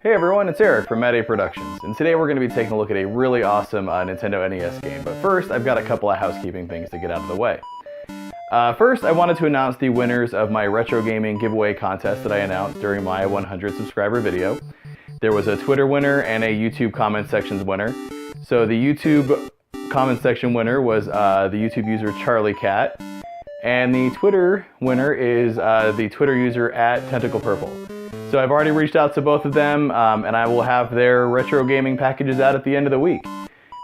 Hey everyone, it's Eric from Mad Productions, and today we're going to be taking a look at a really awesome Nintendo NES game. But first, I've got a couple of housekeeping things to get out of the way. First, I wanted to announce the winners of my retro gaming giveaway contest that I announced during my 100 subscriber video. There was a Twitter winner and a YouTube comment sections winner. So the YouTube comment section winner was the YouTube user Charlie Cat, and the Twitter winner is the Twitter user @TentaclePurple. So I've already reached out to both of them, and I will have their retro gaming packages out at the end of the week.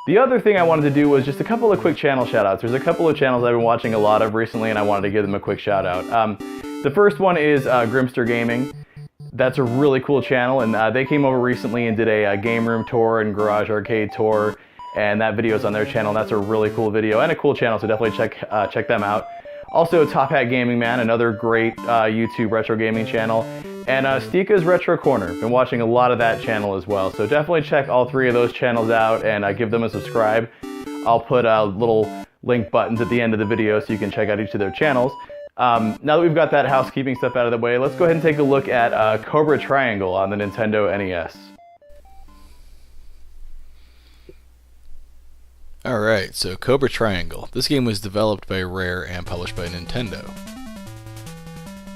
The other thing I wanted to do was just a couple of quick channel shout-outs. There's a couple of channels I've been watching a lot of recently, and I wanted to give them a quick shout-out. The first one is Grimster Gaming. That's a really cool channel, and they came over recently and did a game room tour and garage arcade tour, and that video is on their channel. That's a really cool video and a cool channel, so definitely check them out. Also, Top Hat Gaming Man, another great YouTube retro gaming channel. And Stika's Retro Corner. Been watching a lot of that channel as well. So definitely check all three of those channels out and give them a subscribe. I'll put little link buttons at the end of the video so you can check out each of their channels. Now that we've got that housekeeping stuff out of the way, let's go ahead and take a look at Cobra Triangle on the Nintendo NES. Alright, so Cobra Triangle. This game was developed by Rare and published by Nintendo.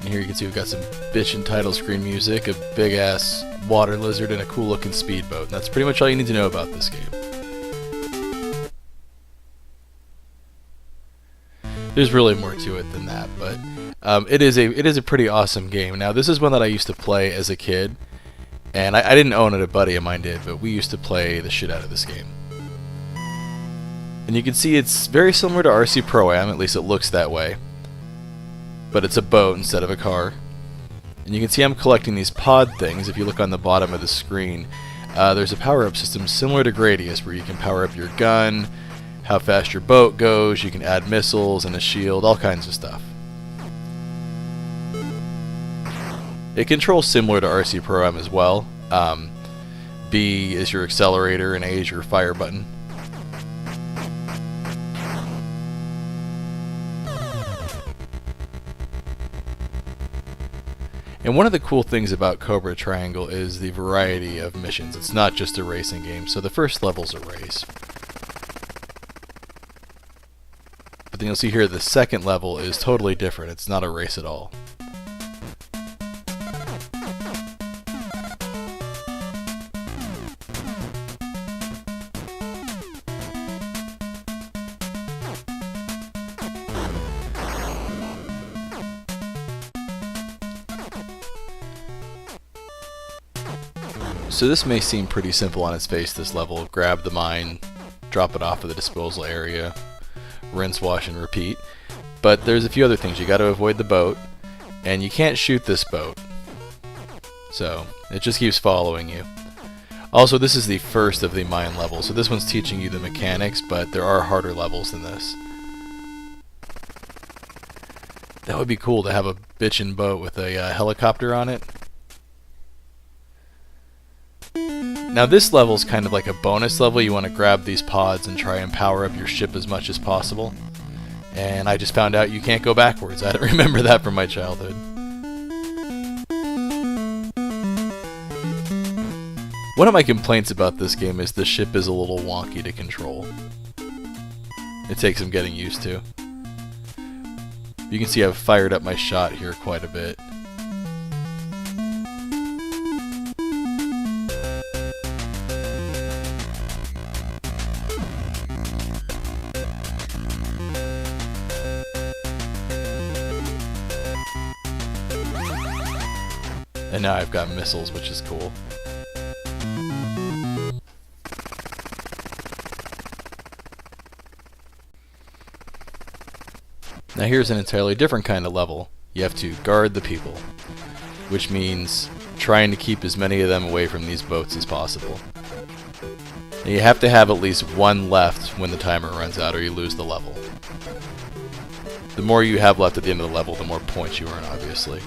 And here you can see we've got some bitchin' title screen music, a big ass water lizard, and a cool looking speedboat. And that's pretty much all you need to know about this game. There's really more to it than that, but it is a pretty awesome game. Now this is one that I used to play as a kid, and I didn't own it, a buddy of mine did, but we used to play the shit out of this game. And you can see it's very similar to RC Pro-Am, at least it looks that way. But it's a boat instead of a car. And you can see I'm collecting these pod things. If you look on the bottom of the screen, there's a power-up system similar to Gradius, where you can power up your gun, how fast your boat goes, you can add missiles and a shield, all kinds of stuff. It controls similar to RC Pro-Am as well. B is your accelerator and A is your fire button. And one of the cool things about Cobra Triangle is the variety of missions. It's not just a racing game, so the first level's a race. But then you'll see here the second level is totally different. It's not a race at all. So this may seem pretty simple on its face, this level. Grab the mine, drop it off at the disposal area, rinse, wash, and repeat. But there's a few other things. You got to avoid the boat, and you can't shoot this boat. So it just keeps following you. Also, this is the first of the mine levels, so this one's teaching you the mechanics, but there are harder levels than this. That would be cool to have a bitchin' boat with a helicopter on it. Now this level's kind of like a bonus level. You want to grab these pods and try and power up your ship as much as possible. And I just found out you can't go backwards. I don't remember that from my childhood. One of my complaints about this game is the ship is a little wonky to control. It takes some getting used to. You can see I've fired up my shot here quite a bit. And now I've got missiles, which is cool. Now here's an entirely different kind of level. You have to guard the people, which means trying to keep as many of them away from these boats as possible. And you have to have at least one left when the timer runs out or you lose the level. The more you have left at the end of the level, the more points you earn, obviously.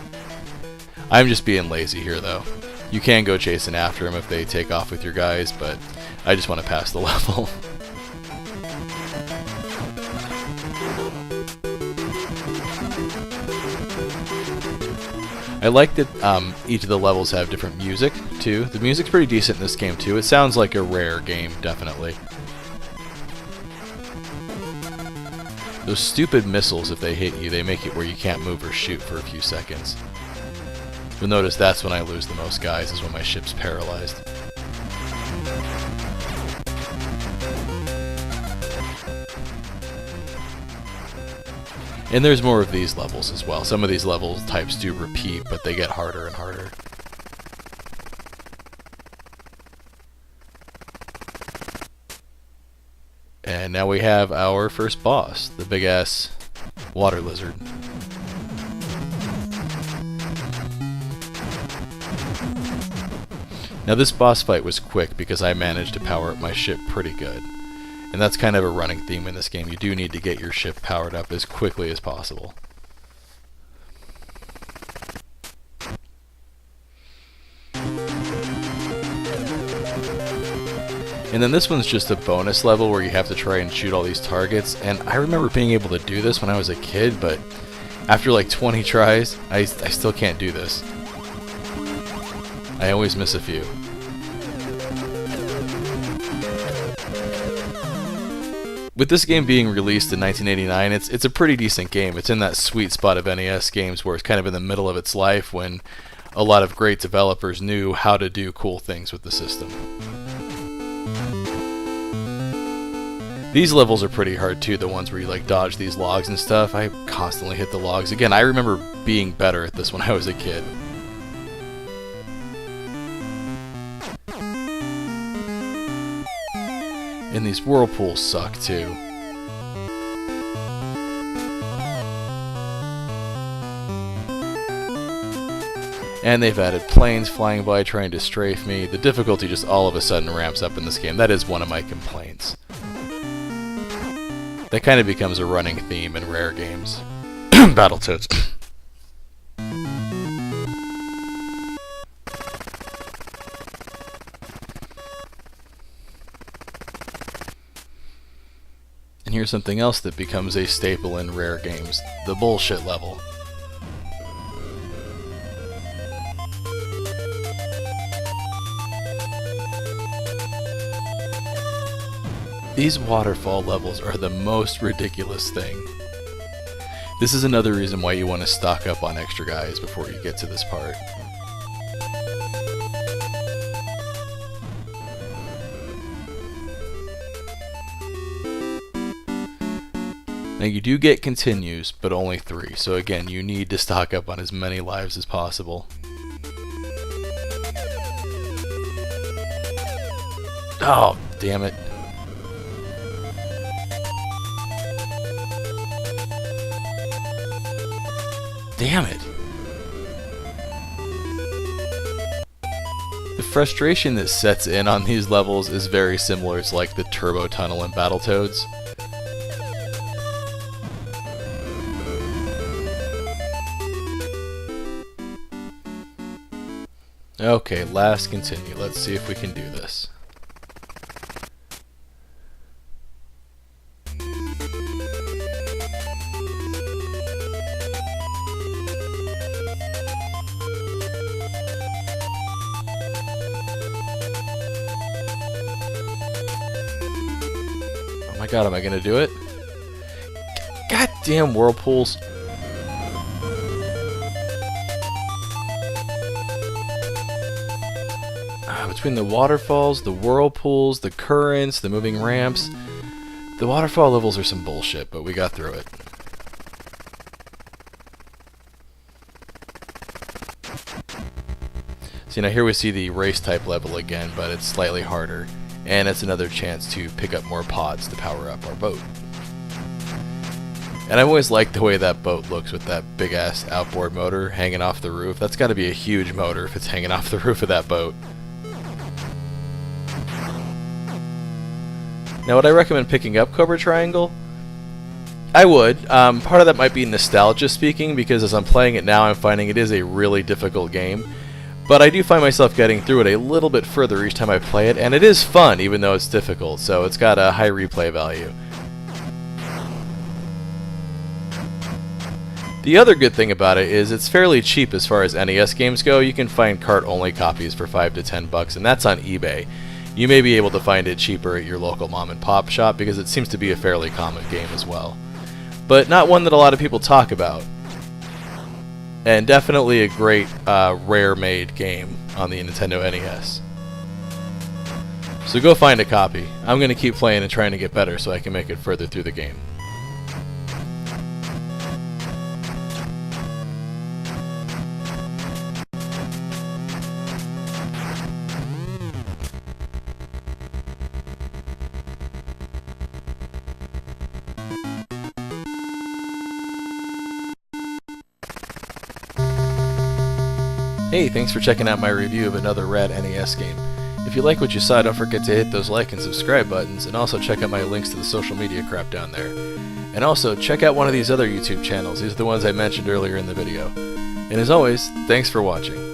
I'm just being lazy here, though. You can go chasing after them if they take off with your guys, but I just want to pass the level. I like that each of the levels have different music. too. The music's pretty decent in this game too. It sounds like a Rare game, definitely. Those stupid missiles, if they hit you, they make it where you can't move or shoot for a few seconds. You'll notice that's when I lose the most guys, is when my ship's paralyzed. And there's more of these levels as well. Some of these level types do repeat, but they get harder and harder. And now we have our first boss, the big-ass water lizard. Now this boss fight was quick because I managed to power up my ship pretty good. And that's kind of a running theme in this game. You do need to get your ship powered up as quickly as possible. And then this one's just a bonus level where you have to try and shoot all these targets. And I remember being able to do this when I was a kid, but after like 20 tries, I still can't do this. I always miss a few. With this game being released in 1989, it's a pretty decent game. It's in that sweet spot of NES games where it's kind of in the middle of its life when a lot of great developers knew how to do cool things with the system. These levels are pretty hard too, the ones where you like dodge these logs and stuff. I constantly hit the logs. Again, I remember being better at this when I was a kid. And these whirlpools suck too. And they've added planes flying by trying to strafe me. The difficulty just all of a sudden ramps up in this game. That is one of my complaints. That kind of becomes a running theme in Rare games. Battletoads. And here's something else that becomes a staple in Rare games, the bullshit level. These waterfall levels are the most ridiculous thing. This is another reason why you want to stock up on extra guys before you get to this part. Now you do get continues, but only 3, so again, you need to stock up on as many lives as possible. Oh, damn it. Damn it. The frustration that sets in on these levels is very similar to like the turbo tunnel in Battletoads. Okay, last continue. Let's see if we can do this. Oh my god, am I gonna do it? Goddamn whirlpools. Between the waterfalls, the whirlpools, the currents, the moving ramps, the waterfall levels are some bullshit, but we got through it. See, now here we see the race type level again, but it's slightly harder, and it's another chance to pick up more pods to power up our boat. And I've always liked the way that boat looks with that big ass outboard motor hanging off the roof. That's got to be a huge motor if it's hanging off the roof of that boat. Now, would I recommend picking up Cobra Triangle? I would. Part of that might be nostalgia speaking, because as I'm playing it now, I'm finding it is a really difficult game. But I do find myself getting through it a little bit further each time I play it, and it is fun, even though it's difficult, so it's got a high replay value. The other good thing about it is it's fairly cheap as far as NES games go. You can find cart-only copies for $5 to $10, and that's on eBay. You may be able to find it cheaper at your local mom-and-pop shop because it seems to be a fairly common game as well. But not one that a lot of people talk about. And definitely a great, rare-made game on the Nintendo NES. So go find a copy. I'm going to keep playing and trying to get better so I can make it further through the game. Hey, thanks for checking out my review of another rad NES game. If you like what you saw, don't forget to hit those like and subscribe buttons, and also check out my links to the social media crap down there. And also, check out one of these other YouTube channels. These are the ones I mentioned earlier in the video. And as always, thanks for watching.